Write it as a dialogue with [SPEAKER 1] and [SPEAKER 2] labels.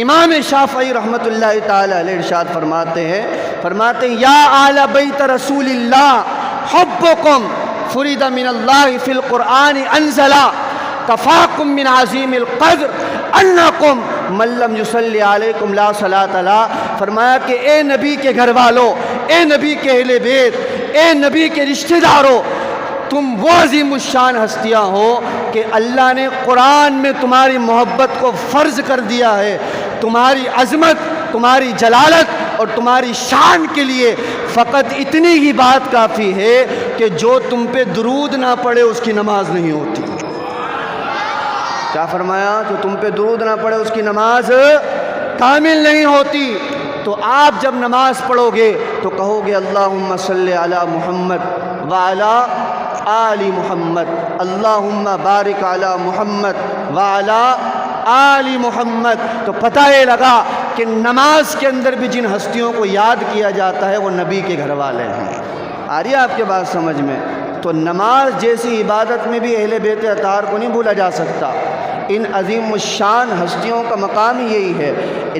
[SPEAKER 1] امام شافعی رحمۃ اللہ تعالی علیہ ارشاد فرماتے ہیں یا آل بیت رسول اللہ حبکم فرید من اللہ فی القرآن انزلا کفاکم من عظیم القدر انکم من لم یصلی علیکم لا صلاۃ لا. فرمایا کہ اے نبی کے گھر والوں، اے نبی کے اہل بیت، اے نبی کے رشتہ داروں، تم وہ عظیم الشان ہستیاں ہو کہ اللہ نے قرآن میں تمہاری محبت کو فرض کر دیا ہے. تمہاری عظمت، تمہاری جلالت اور تمہاری شان کے لیے فقط اتنی ہی بات کافی ہے کہ جو تم پہ درود نہ پڑھے اس کی نماز نہیں ہوتی. کیا فرمایا؟ جو تم پہ درود نہ پڑھے اس کی نماز کامل نہیں ہوتی. تو آپ جب نماز پڑھو گے تو کہو گے اللہم صلی علی محمد وعلی آل محمد، اللہم بارک علی محمد وعلی آل محمد. تو پتہ یہ لگا کہ نماز کے اندر بھی جن ہستیوں کو یاد کیا جاتا ہے وہ نبی کے گھر والے ہیں. آ رہی ہے آپ کے بات سمجھ میں؟ تو نماز جیسی عبادت میں بھی اہل بیت اطہار کو نہیں بھولا جا سکتا. ان عظیم الشان ہستیوں کا مقام ہی یہی ہے.